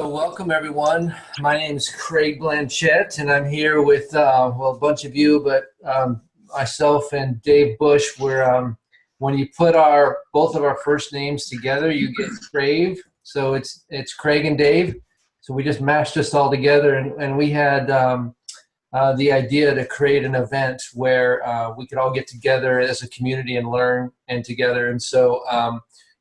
So welcome everyone. My name is Craig Blanchett, and I'm here with well, a bunch of you, but myself and Dave Bush. When you put both of our first names together, you get Crave. So it's Craig and Dave. So we just mashed this all together, and we had the idea to create an event where we could all get together as a community and learn and together. And so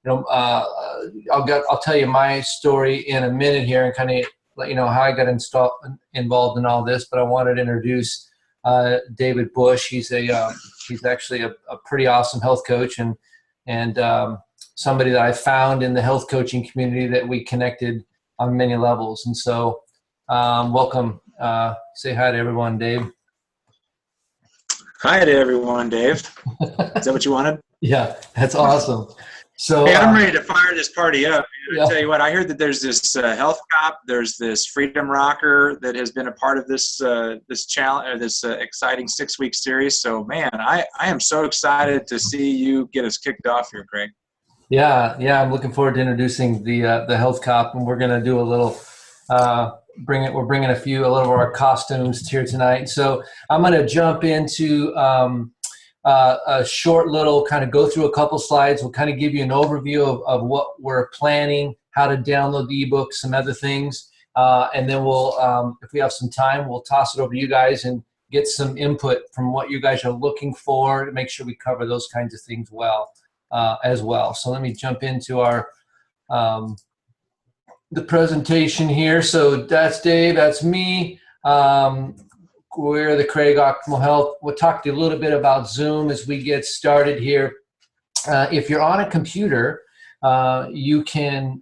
I'll tell you my story in a minute here and kind of let you know how I got involved in all this. But I wanted to introduce David Bush. He's actually a pretty awesome health coach and somebody that I found in the health coaching community that we connected on many levels. And so welcome. Say hi to everyone, Dave. Hi to everyone, Dave. Is that what you wanted? Yeah, that's awesome. So hey, I'm ready to fire this party up. Yeah. I tell you what, I heard that there's this health cop, there's this freedom rocker that has been a part of this challenge, this exciting 6-week series. So, man, I am so excited to see you get us kicked off here, Craig. Yeah, I'm looking forward to introducing the health cop, and we're going to do a little. We're bringing a little of our costumes here tonight. So I'm going to jump into a short little kind of go through a couple slides. We'll kind of give you an overview of what we're planning, how to download the ebook, some other things. And then we'll, if we have some time, we'll toss it over to you guys and get some input from what you guys are looking for to make sure we cover those kinds of things as well. So let me jump into our the presentation here. So that's Dave, that's me. We're the Craig Optimal Health. We'll talk to you a little bit about Zoom as we get started here. If you're on a computer, you can,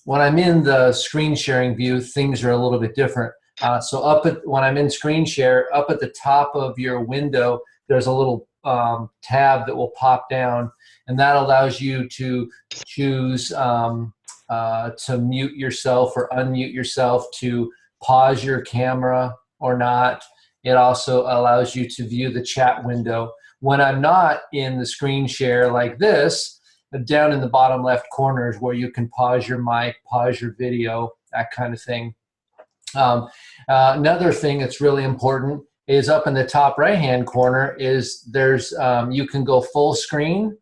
when I'm in the screen sharing view, things are a little bit different. So when I'm in screen share, up at the top of your window, there's a little tab that will pop down, and that allows you to choose to mute yourself or unmute yourself, to pause your camera or not. It also allows you to view the chat window. When I'm not in the screen share like this, down in the bottom left corner is where you can pause your mic, pause your video, that kind of thing. Another thing that's really important is up in the top right hand corner is there's you can go full screen,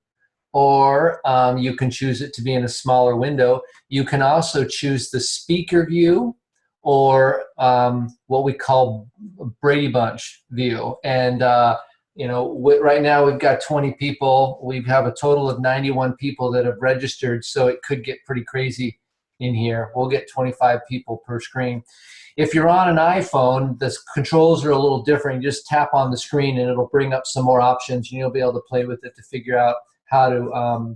or you can choose it to be in a smaller window. You can also choose the speaker view, or what we call Brady Bunch view. And right now we've got 20 people. We have a total of 91 people that have registered, so it could get pretty crazy in here. We'll get 25 people per screen. If you're on an iPhone, the controls are a little different. You just tap on the screen and it'll bring up some more options, and you'll be able to play with it to figure out how to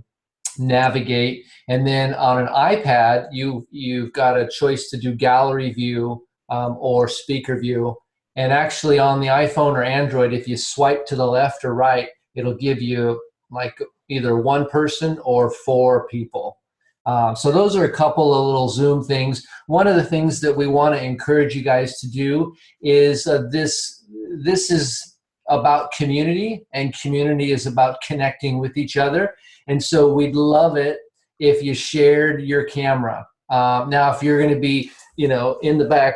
navigate. And then on an iPad, you've got a choice to do gallery view or speaker view. And actually on the iPhone or Android, if you swipe to the left or right, it'll give you like either one person or 4 people. So those are a couple of little Zoom things. One of the things that we want to encourage you guys to do is this is about community, and community is about connecting with each other. And so we'd love it if you shared your camera. Now, if you're going to be, in the back,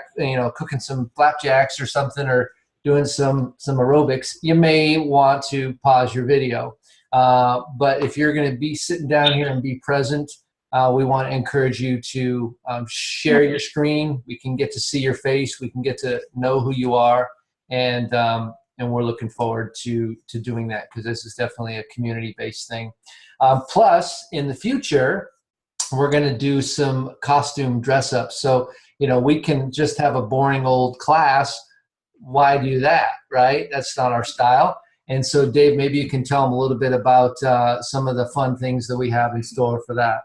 cooking some flapjacks or something, or doing some aerobics, you may want to pause your video. But if you're going to be sitting down here and be present, we want to encourage you to share your screen. We can get to see your face. We can get to know who you are. And we're looking forward to doing that, because this is definitely a community-based thing. Plus, in the future, we're going to do some costume dress-ups. So, we can just have a boring old class. Why do that, right? That's not our style. And so, Dave, maybe you can tell them a little bit about some of the fun things that we have in store for that.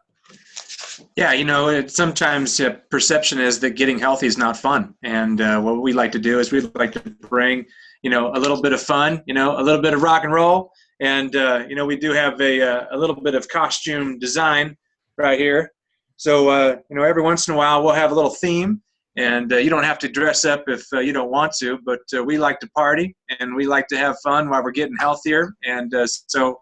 Yeah, sometimes perception is that getting healthy is not fun. And what we like to do is we like to bring, a little bit of fun, a little bit of rock and roll. And, we do have a little bit of costume design right here. So, every once in a while we'll have a little theme. And you don't have to dress up if you don't want to, but we like to party and we like to have fun while we're getting healthier. And so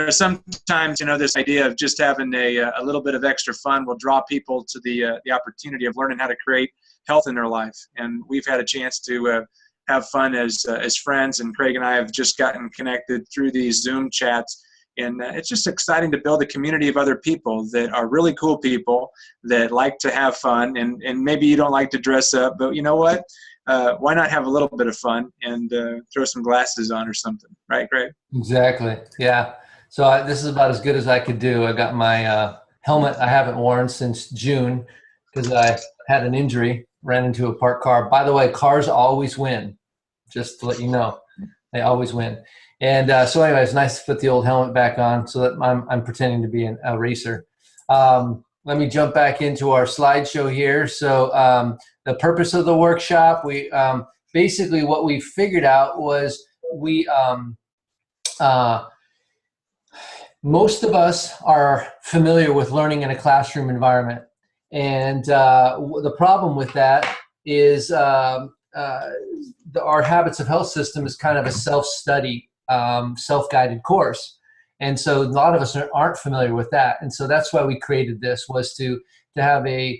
sometimes, this idea of just having a little bit of extra fun will draw people to the opportunity of learning how to create health in their life. And we've had a chance to have fun as friends, and Craig and I have just gotten connected through these Zoom chats. And it's just exciting to build a community of other people that are really cool people that like to have fun. And maybe you don't like to dress up, but you know what? Why not have a little bit of fun and throw some glasses on or something, right, Craig? Exactly. Yeah. So this is about as good as I could do. I got my helmet I haven't worn since June because I had an injury, ran into a parked car. By the way, cars always win, just to let you know. They always win. And so anyway, it's nice to put the old helmet back on so that I'm pretending to be a racer. Let me jump back into our slideshow here. So the purpose of the workshop, we basically what we figured out was we most of us are familiar with learning in a classroom environment. And the problem with that is our habits of health system is kind of a self-study, self-guided course. And so a lot of us aren't familiar with that. And so that's why we created this, was to have a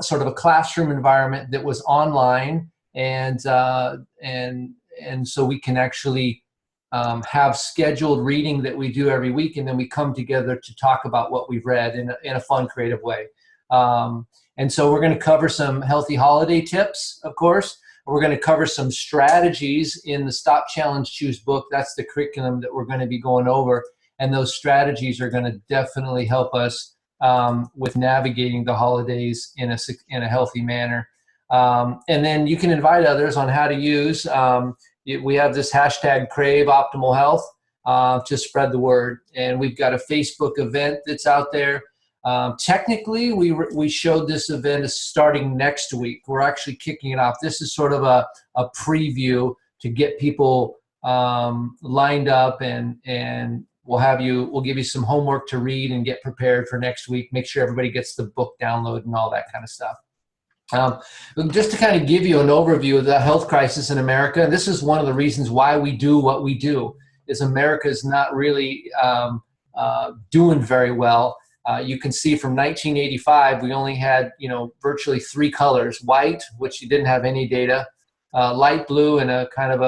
sort of a classroom environment that was online, and so we can actually have scheduled reading that we do every week, and then we come together to talk about what we've read in a fun, creative way. And so we're going to cover some healthy holiday tips, of course. We're going to cover some strategies in the Stop Challenge Choose book. That's the curriculum that we're going to be going over. And those strategies are going to definitely help us with navigating the holidays in a healthy manner. And then you can invite others on how to use. We have this hashtag Crave Optimal Health to spread the word. And we've got a Facebook event that's out there. Technically, we showed this event is starting next week. We're actually kicking it off. This is sort of a preview to get people lined up, and we'll give you some homework to read and get prepared for next week. Make sure everybody gets the book download and all that kind of stuff. Just to kind of give you an overview of the health crisis in America, and this is one of the reasons why we do what we do, is America is not really doing very well. You can see from 1985, we only had, virtually 3 colors: white, which you didn't have any data, light blue, and a kind of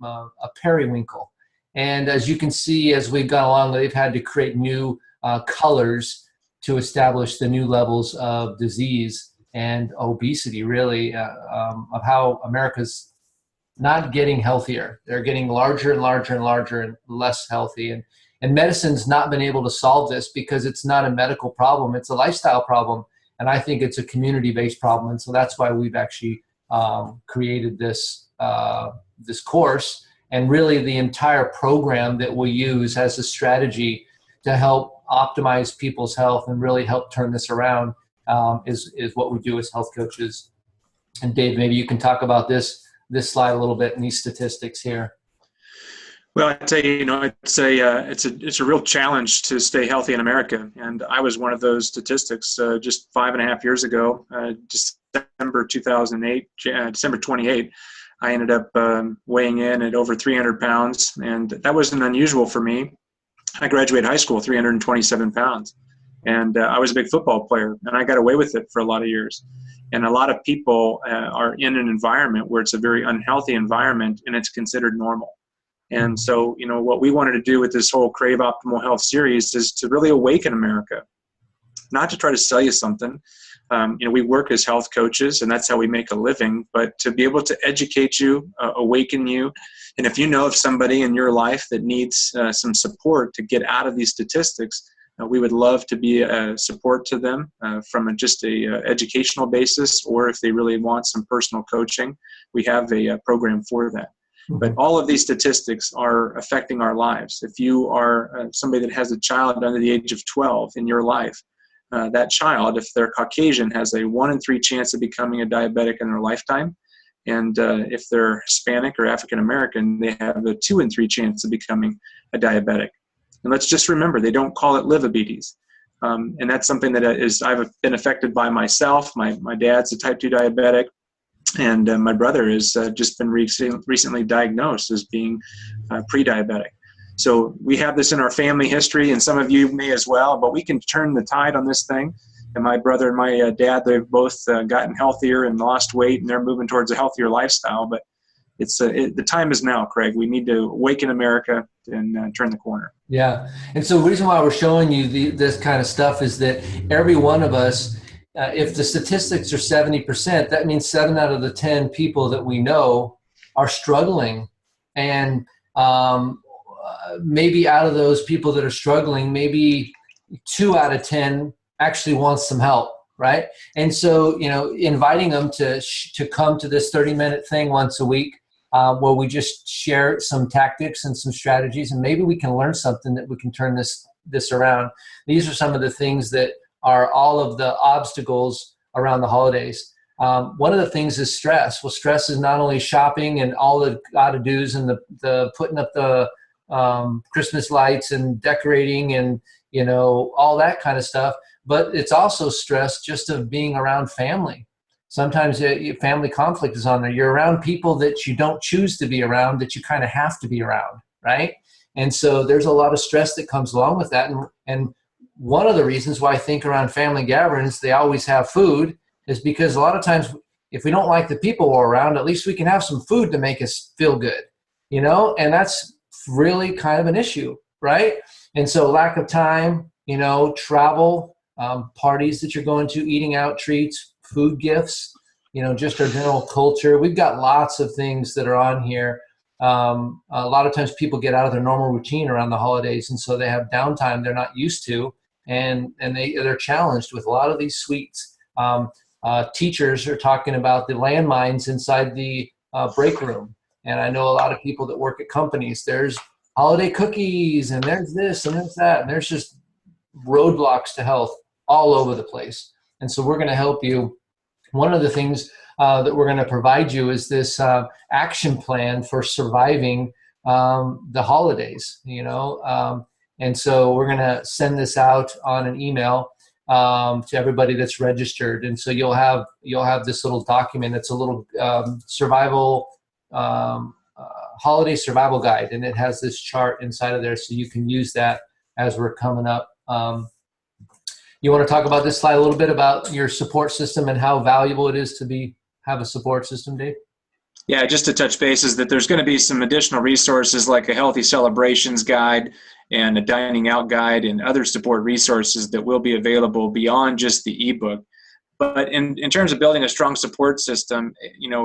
a periwinkle. And as you can see, as we've gone along, they've had to create new colors to establish the new levels of disease and obesity, really, of how America's not getting healthier. They're getting larger and larger and larger and less healthy. And medicine's not been able to solve this because it's not a medical problem. It's a lifestyle problem. And I think it's a community-based problem. And so that's why we've actually created this course. And really the entire program that we use as a strategy to help optimize people's health and really help turn this around is what we do as health coaches. And Dave, maybe you can talk about this slide a little bit and these statistics here. Well, I tell you, it's a real challenge to stay healthy in America, and I was one of those statistics. Just 5.5 years ago, December 2008, December 28, I ended up weighing in at over 300 pounds, and that wasn't unusual for me. I graduated high school 327 pounds, and I was a big football player, and I got away with it for a lot of years. And a lot of people are in an environment where it's a very unhealthy environment, and it's considered normal. And so, what we wanted to do with this whole Crave Optimal Health series is to really awaken America, not to try to sell you something. We work as health coaches, and that's how we make a living, but to be able to educate you, awaken you. And if you know of somebody in your life that needs some support to get out of these statistics, we would love to be a support to them from just a educational basis, or if they really want some personal coaching, we have a program for that. But all of these statistics are affecting our lives. If you are somebody that has a child under the age of 12 in your life, that child, if they're Caucasian, has a 1 in 3 chance of becoming a diabetic in their lifetime. And if they're Hispanic or African American, they have a 2 in 3 chance of becoming a diabetic. And let's just remember, they don't call it livebetes. And that's something that I've been affected by myself. My dad's a type 2 diabetic. And my brother has just been recently diagnosed as being pre-diabetic. So we have this in our family history, and some of you may as well, but we can turn the tide on this thing. And my brother and my dad, they've both gotten healthier and lost weight, and they're moving towards a healthier lifestyle. But the time is now, Craig. We need to awaken America and turn the corner. Yeah. And so the reason why we're showing you this kind of stuff is that every one of us, if the statistics are 70%, that means 7 out of the 10 people that we know are struggling. And maybe out of those people that are struggling, maybe 2 out of 10 actually wants some help, right? And so, inviting them to come to this 30-minute thing once a week, where we just share some tactics and some strategies, and maybe we can learn something that we can turn this around. These are some of the things that are all of the obstacles around the holidays. One of the things is stress. Well, stress is not only shopping and all the gotta-dos and the putting up the Christmas lights and decorating and all that kind of stuff, but it's also stress just of being around family. Sometimes family conflict is on there. You're around people that you don't choose to be around, that you kind of have to be around, right? And so there's a lot of stress that comes along with that. And one of the reasons why I think around family gatherings, they always have food, is because a lot of times if we don't like the people we're around, at least we can have some food to make us feel good, and that's really kind of an issue, right? And so lack of time, travel, parties that you're going to, eating out treats, food gifts, just our general culture. We've got lots of things that are on here. A lot of times people get out of their normal routine around the holidays, and so they have downtime they're not used to, and they're challenged with a lot of these sweets. Teachers are talking about the landmines inside the break room, and I know a lot of people that work at companies. There's holiday cookies, and there's this, and there's that, and there's just roadblocks to health all over the place. And so we're going to help you. One of the things that we're going to provide you is this action plan for surviving the holidays, and so we're going to send this out on an email to everybody that's registered. And so you'll have this little document. It's a little holiday survival guide, and it has this chart inside of there, so you can use that as we're coming up. You want to talk about this slide a little bit about your support system and how valuable it is to have a support system, Dave? Yeah, just to touch base is that there's going to be some additional resources like a healthy celebrations guide and a dining out guide and other support resources that will be available beyond just the ebook. But in terms of building a strong support system,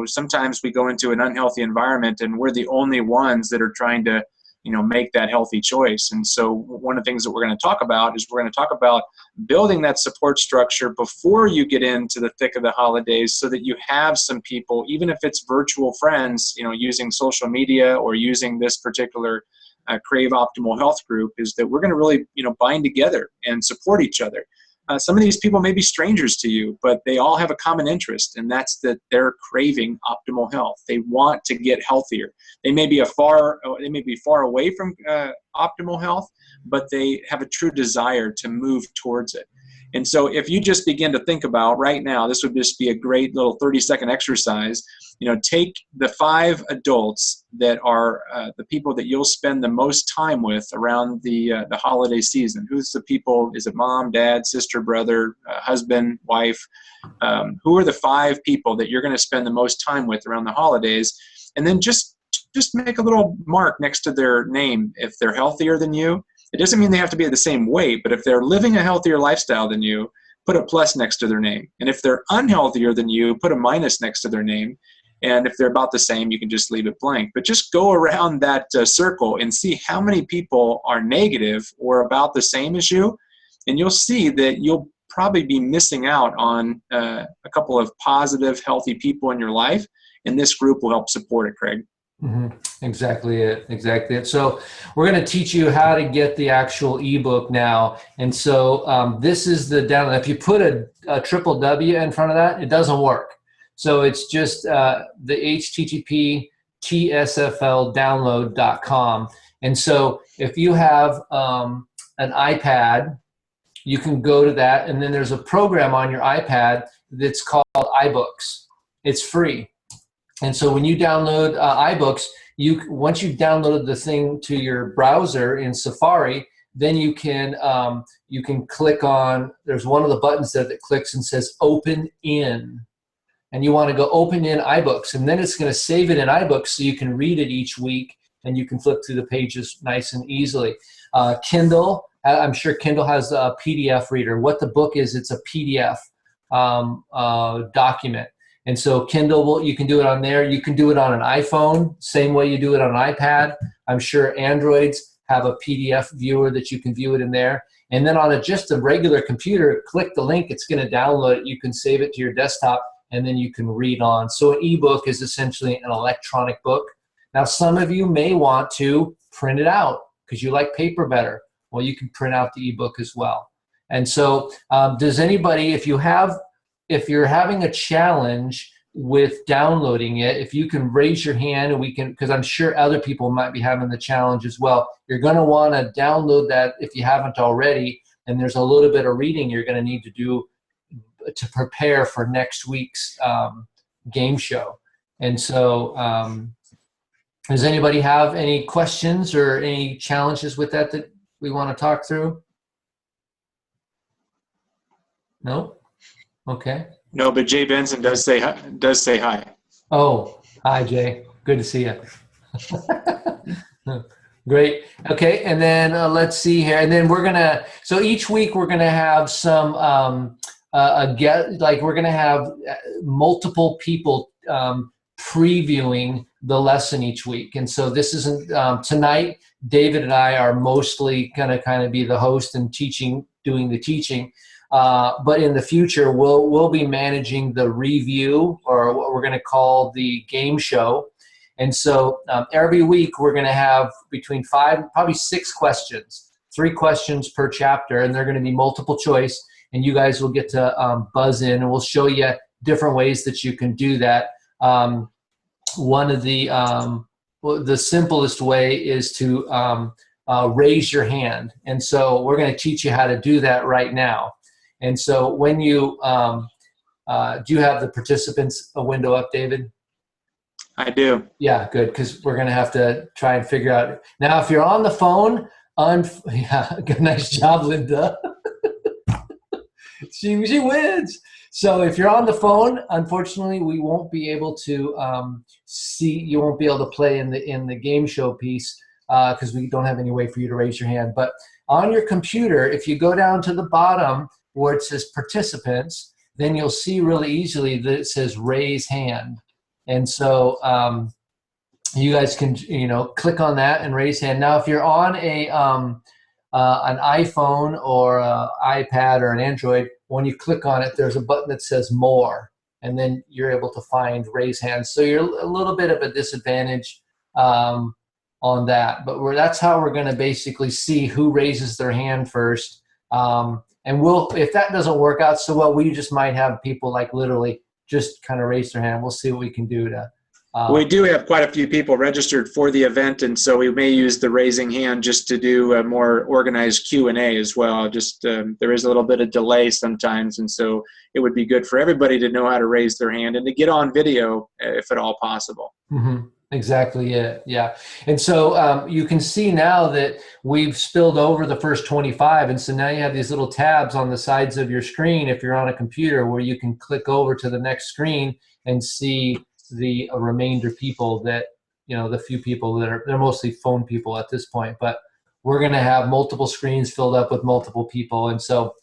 sometimes we go into an unhealthy environment and we're the only ones that are trying to make that healthy choice. And so one of the things that we're going to talk about is we're going to talk about building that support structure before you get into the thick of the holidays, so that you have some people, even if it's virtual friends, using social media or using this particular Crave Optimal Health group, is that we're going to really, bind together and support each other. Some of these people may be strangers to you, but they all have a common interest, and that's that they're craving optimal health. They want to get healthier. They may be far away from optimal health, but they have a true desire to move towards it. And so if you just begin to think about right now, this would just be a great little 30-second exercise. Take the 5 adults that are the people that you'll spend the most time with around the holiday season. Who's the people? Is it mom, dad, sister, brother, husband, wife? Who are the 5 people that you're going to spend the most time with around the holidays? And then just make a little mark next to their name. If they're healthier than you, it doesn't mean they have to be at the same weight, but if they're living a healthier lifestyle than you, put a plus next to their name. And if they're unhealthier than you, put a minus next to their name. And if they're about the same, you can just leave it blank. But just go around that circle and see how many people are negative or about the same as you. And you'll see that you'll probably be missing out on a couple of positive, healthy people in your life. And this group will help support it, Craig. Mm-hmm. Exactly it. So we're going to teach you how to get the actual ebook now. And so this is the download. If you put a triple W in front of that, it doesn't work. So it's just the http tsfldownload.com. And so if you have an iPad, you can go to that, and then there's a program on your iPad that's called iBooks. It's free. And so when you download iBooks, once you've downloaded the thing to your browser in Safari, then you can click on, there's one of the buttons there that clicks and says open in. And you want to go open in iBooks, and then it's going to save it in iBooks so you can read it each week, and you can flip through the pages nice and easily. Kindle, I'm sure Kindle has a PDF reader. What the book is, it's a PDF document. And so Kindle, you can do it on there. You can do it on an iPhone, same way you do it on an iPad. I'm sure Androids have a PDF viewer that you can view it in there. And then on just a regular computer, click the link, it's going to download it. You can save it to your desktop, and then you can read on. So an ebook is essentially an electronic book. Now, some of you may want to print it out because you like paper better. Well, you can print out the ebook as well. And so does anybody, if you're having a challenge with downloading it, if you can raise your hand, and we can, because I'm sure other people might be having the challenge as well. You're going to want to download that if you haven't already, and there's a little bit of reading you're going to need to do to prepare for next week's game show. And so does anybody have any questions or any challenges with that we want to talk through? No? Okay. No, but Jay Benson does say hi. Oh, hi, Jay. Good to see you. Great. Okay, and then let's see here. And then so each week we're gonna have some we're gonna have multiple people previewing the lesson each week. And so this isn't tonight. David and I are mostly gonna kind of be the host and doing the teaching. But in the future, we'll be managing the review, or what we're going to call the game show. And so every week we're going to have between 5, probably 6 questions, 3 questions per chapter, and they're going to be multiple choice. And you guys will get to buzz in, and we'll show you different ways that you can do that. One of the simplest way is to raise your hand, and so we're going to teach you how to do that right now. And so when you, do you have the participants window up, David? I do. Yeah, good, because we're going to have to try and figure out. Now, if you're on the phone, yeah, nice job, Linda. she wins. So if you're on the phone, unfortunately, we won't be able to you won't be able to play in the game show piece because we don't have any way for you to raise your hand. But on your computer, if you go down to the bottom, where it says participants, then you'll see really easily that it says raise hand. And so you guys can, click on that and raise hand. Now, if you're on an iPhone or an iPad or an Android, when you click on it, there's a button that says more, and then you're able to find raise hands. So you're a little bit of a disadvantage on that. But that's how we're going to basically see who raises their hand first. And if that doesn't work out so well, we just might have people like literally just kind of raise their hand. We'll see what we can do to. We do have quite a few people registered for the event, and so we may use the raising hand just to do a more organized Q&A as well. Just there is a little bit of delay sometimes, and so it would be good for everybody to know how to raise their hand and to get on video if at all possible. Mm-hmm. Exactly it, yeah. And so you can see now that we've spilled over the first 25, and so now you have these little tabs on the sides of your screen if you're on a computer where you can click over to the next screen and see the remainder people that, the few people they're mostly phone people at this point, but we're going to have multiple screens filled up with multiple people, and so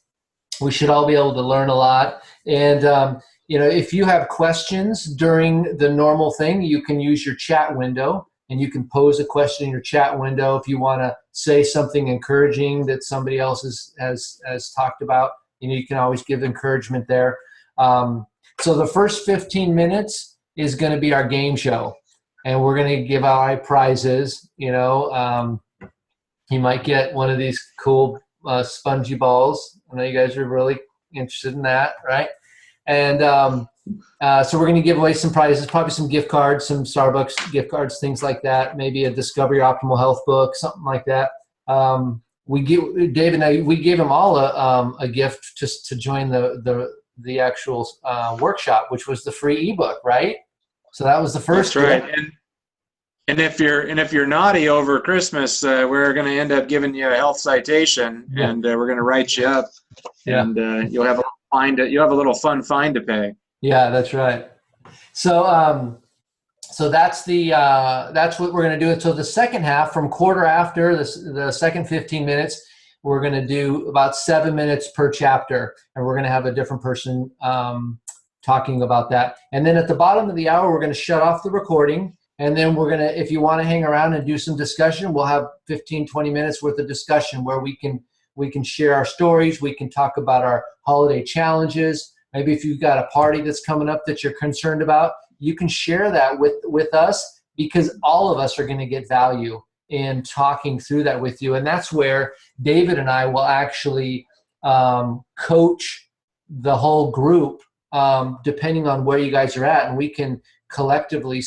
we should all be able to learn a lot. And if you have questions during the normal thing, you can use your chat window, and you can pose a question in your chat window. If you want to say something encouraging that somebody else has talked about, you can always give encouragement there. So the first 15 minutes is going to be our game show, and we're going to give out prizes. You might get one of these cool spongy balls. I know you guys are really interested in that, right? And so we're going to give away some prizes, probably some gift cards, some Starbucks gift cards, things like that. Maybe a Discover Your Optimal Health book, something like that. Dave and I, we gave them all a gift just to join the actual workshop, which was the free ebook, right? So that was the first. That's right. And if you're naughty over Christmas, we're going to end up giving you a health citation, and we're going to write you up, and you'll have a little fun fine to pay. Yeah, that's right. So so that's what we're going to do. So the second half, from quarter after the second 15 minutes, we're going to do about 7 minutes per chapter, and we're going to have a different person talking about that. And then at the bottom of the hour, we're going to shut off the recording. And then we're going to, if you want to hang around and do some discussion, we'll have 15, 20 minutes worth of discussion where we can share our stories. We can talk about our holiday challenges. Maybe if you've got a party that's coming up that you're concerned about, you can share that with us, because all of us are going to get value in talking through that with you. And that's where David and I will actually coach the whole group, depending on where you guys are at. And we can collectively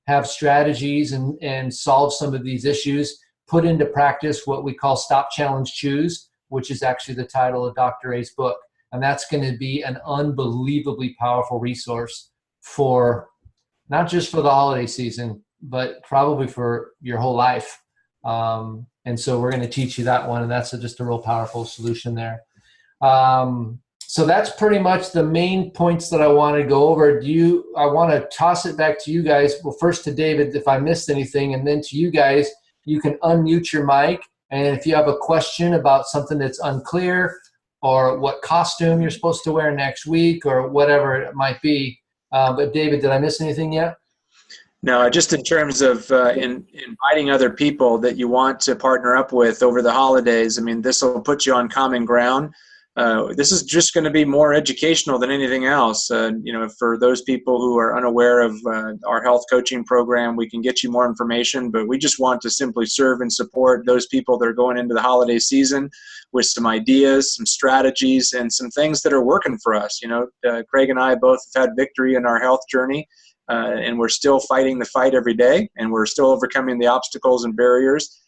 have strategies and solve some of these issues, put into practice what we call Stop, Challenge, Choose, which is actually the title of Dr. A's book. And that's going to be an unbelievably powerful resource for not just for the holiday season, but probably for your whole life. And so we're going to teach you that one, and that's just a real powerful solution there. So that's pretty much the main points that I want to go over. I want to toss it back to you guys. Well, first to David, if I missed anything, and then to you guys, you can unmute your mic. And if you have a question about something that's unclear, or what costume you're supposed to wear next week, or whatever it might be. But David, did I miss anything yet? No, just in terms of inviting other people that you want to partner up with over the holidays. I mean, this will put you on common ground. This is just going to be more educational than anything else. For those people who are unaware of our health coaching program, we can get you more information, but we just want to simply serve and support those people that are going into the holiday season with some ideas, some strategies, and some things that are working for us. Craig and I both have had victory in our health journey, and we're still fighting the fight every day, and we're still overcoming the obstacles and barriers.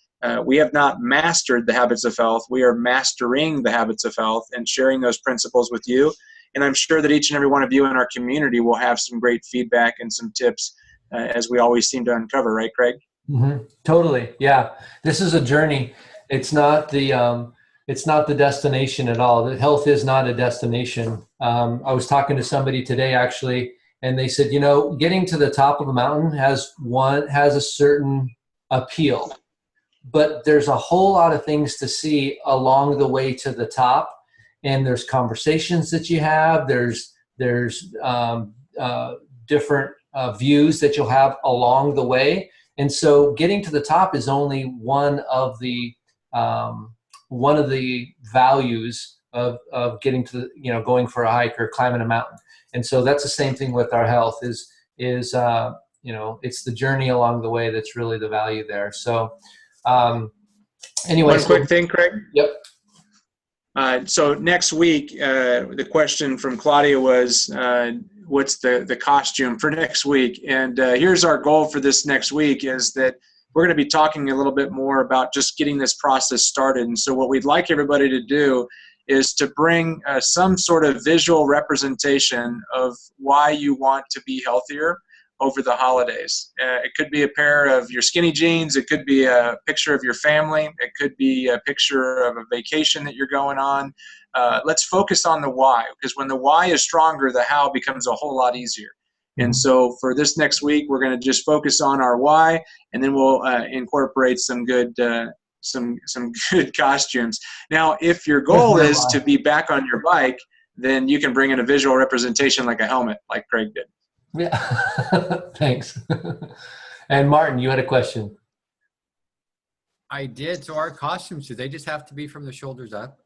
We have not mastered the habits of health. We are mastering the habits of health and sharing those principles with you. And I'm sure that each and every one of you in our community will have some great feedback and some tips, as we always seem to uncover, right, Craig? Mm-hmm. Totally. Yeah. This is a journey. It's not the destination at all. The health is not a destination. I was talking to somebody today, actually, and they said, getting to the top of a mountain has a certain appeal. But there's a whole lot of things to see along the way to the top, and there's conversations that you have. There's different views that you'll have along the way, and so getting to the top is only one of the values of getting to going for a hike or climbing a mountain. And so that's the same thing with our health. Is it's the journey along the way that's really the value there. So. Anyway, one quick thing, Craig. Yep. So next week, the question from Claudia was, what's the costume for next week? And here's our goal for this next week is that we're going to be talking a little bit more about just getting this process started. And so what we'd like everybody to do is to bring some sort of visual representation of why you want to be healthier over the holidays. It could be a pair of your skinny jeans. It could be a picture of your family. It could be a picture of a vacation that you're going on. Let's focus on the why, because when the why is stronger, the how becomes a whole lot easier. And so for this next week, we're going to just focus on our why, and then we'll incorporate some good good costumes. Now, if your goal is to be back on your bike, then you can bring in a visual representation like a helmet, like Craig did. Yeah. Thanks. And Martin, you had a question. I did. So our costumes, do they just have to be from the shoulders up?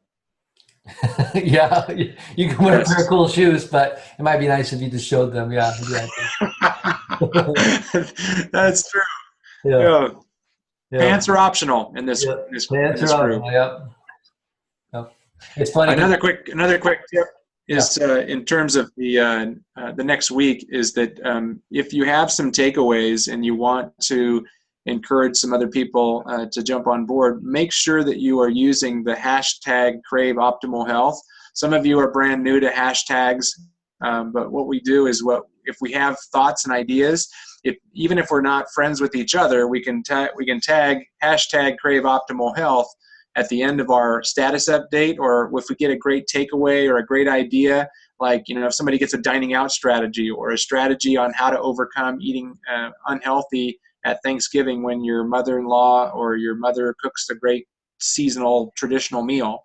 Yeah, you can wear a pair of cool shoes, but it might be nice if you just showed them. Yeah, exactly. That's true. Yeah. Pants are optional in this group. Yep. It's funny. Another quick tip is in terms of the next week is that if you have some takeaways and you want to encourage some other people to jump on board, make sure that you are using the hashtag Crave Optimal Health. Some of you are brand new to hashtags, But what we do is if we have thoughts and ideas, even if we're not friends with each other, we can tag hashtag Crave Optimal Health at the end of our status update, or if we get a great takeaway or a great idea, like, if somebody gets a dining out strategy or a strategy on how to overcome eating unhealthy at Thanksgiving when your mother-in-law or your mother cooks a great seasonal traditional meal.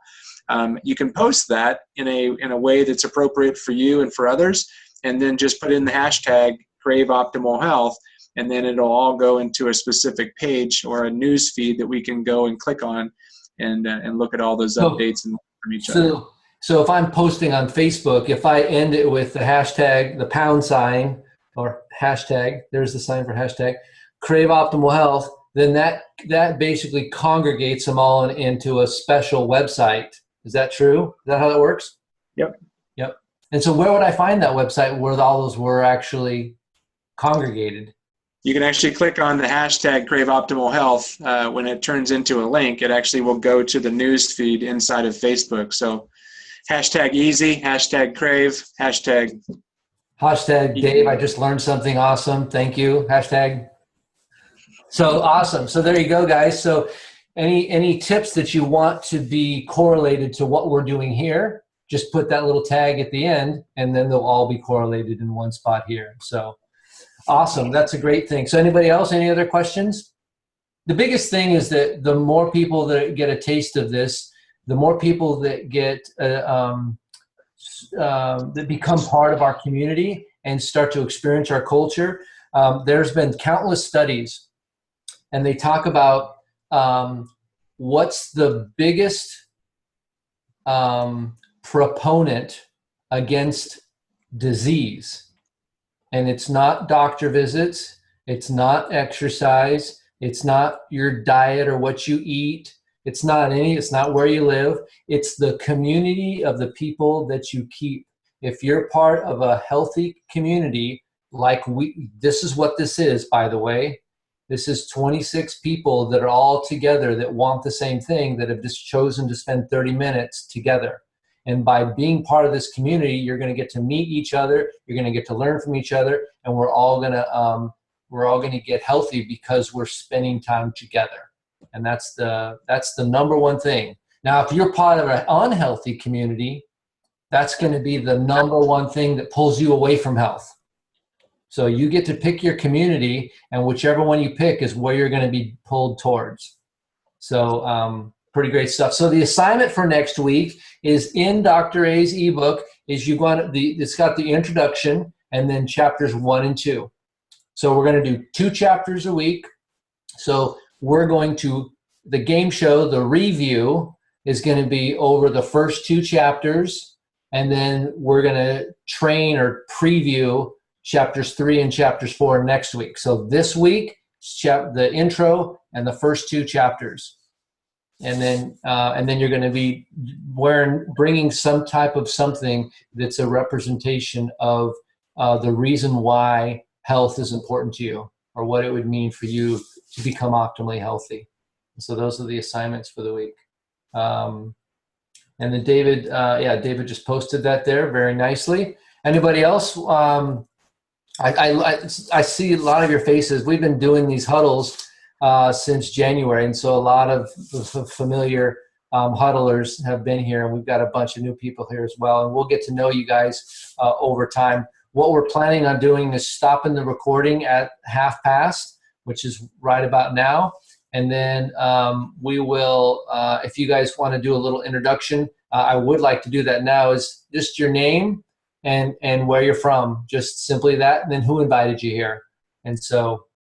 You can post that in a way that's appropriate for you and for others, and then just put in the hashtag Crave Optimal Health, and then it'll all go into a specific page or a news feed that we can go and click on and look at all those updates and learn from each other. So if I'm posting on Facebook, if I end it with the hashtag, the pound sign, or hashtag, there's the sign for hashtag, Crave Optimal Health, then that basically congregates them all into a special website. Is that true? Is that how that works? Yep. Yep. And so where would I find that website where all those were actually congregated? You can actually click on the hashtag Crave Optimal Health. When it turns into a link, it actually will go to the news feed inside of Facebook. So hashtag easy, hashtag crave, hashtag Dave, I just learned something awesome. Thank you. Hashtag. So awesome. So there you go, guys. So any tips that you want to be correlated to what we're doing here, just put that little tag at the end, and then they'll all be correlated in one spot here. So awesome. That's a great thing. So anybody else, any other questions? The biggest thing is that the more people that get a taste of this, the more people that get that become part of our community and start to experience our culture. There's been countless studies, and they talk about what's the biggest proponent against disease. And it's not doctor visits, it's not exercise, it's not your diet or what you eat, it's not where you live, it's the community of the people that you keep. If you're part of a healthy community, this is what this is, by the way. This is 26 people that are all together that want the same thing, that have just chosen to spend 30 minutes together. And by being part of this community, you're going to get to meet each other. You're going to get to learn from each other, and we're all going to get healthy because we're spending time together. And that's the number one thing. Now, if you're part of an unhealthy community, that's going to be the number one thing that pulls you away from health. So you get to pick your community, and whichever one you pick is where you're going to be pulled towards. So pretty great stuff. So the assignment for next week is in Dr. A's ebook. It's got the introduction and then chapters 1 and 2. So we're going to do 2 chapters a week. So the game show, the review, is going to be over the first 2 chapters, and then we're going to train or preview chapters 3 and chapters 4 next week. So this week, the intro and the first 2 chapters. And then you're going to be bringing some type of something that's a representation of the reason why health is important to you, or what it would mean for you to become optimally healthy. So those are the assignments for the week. And then David just posted that there very nicely. Anybody else? I see a lot of your faces. We've been doing these huddles since January, and so a lot of familiar huddlers have been here, and we've got a bunch of new people here as well, and we'll get to know you guys over time. What we're planning on doing is stopping the recording at 1:30, which is right about now, and then we will, if you guys want to do a little introduction, I would like to do that now, is just your name and where you're from, just simply that, and then who invited you here. And so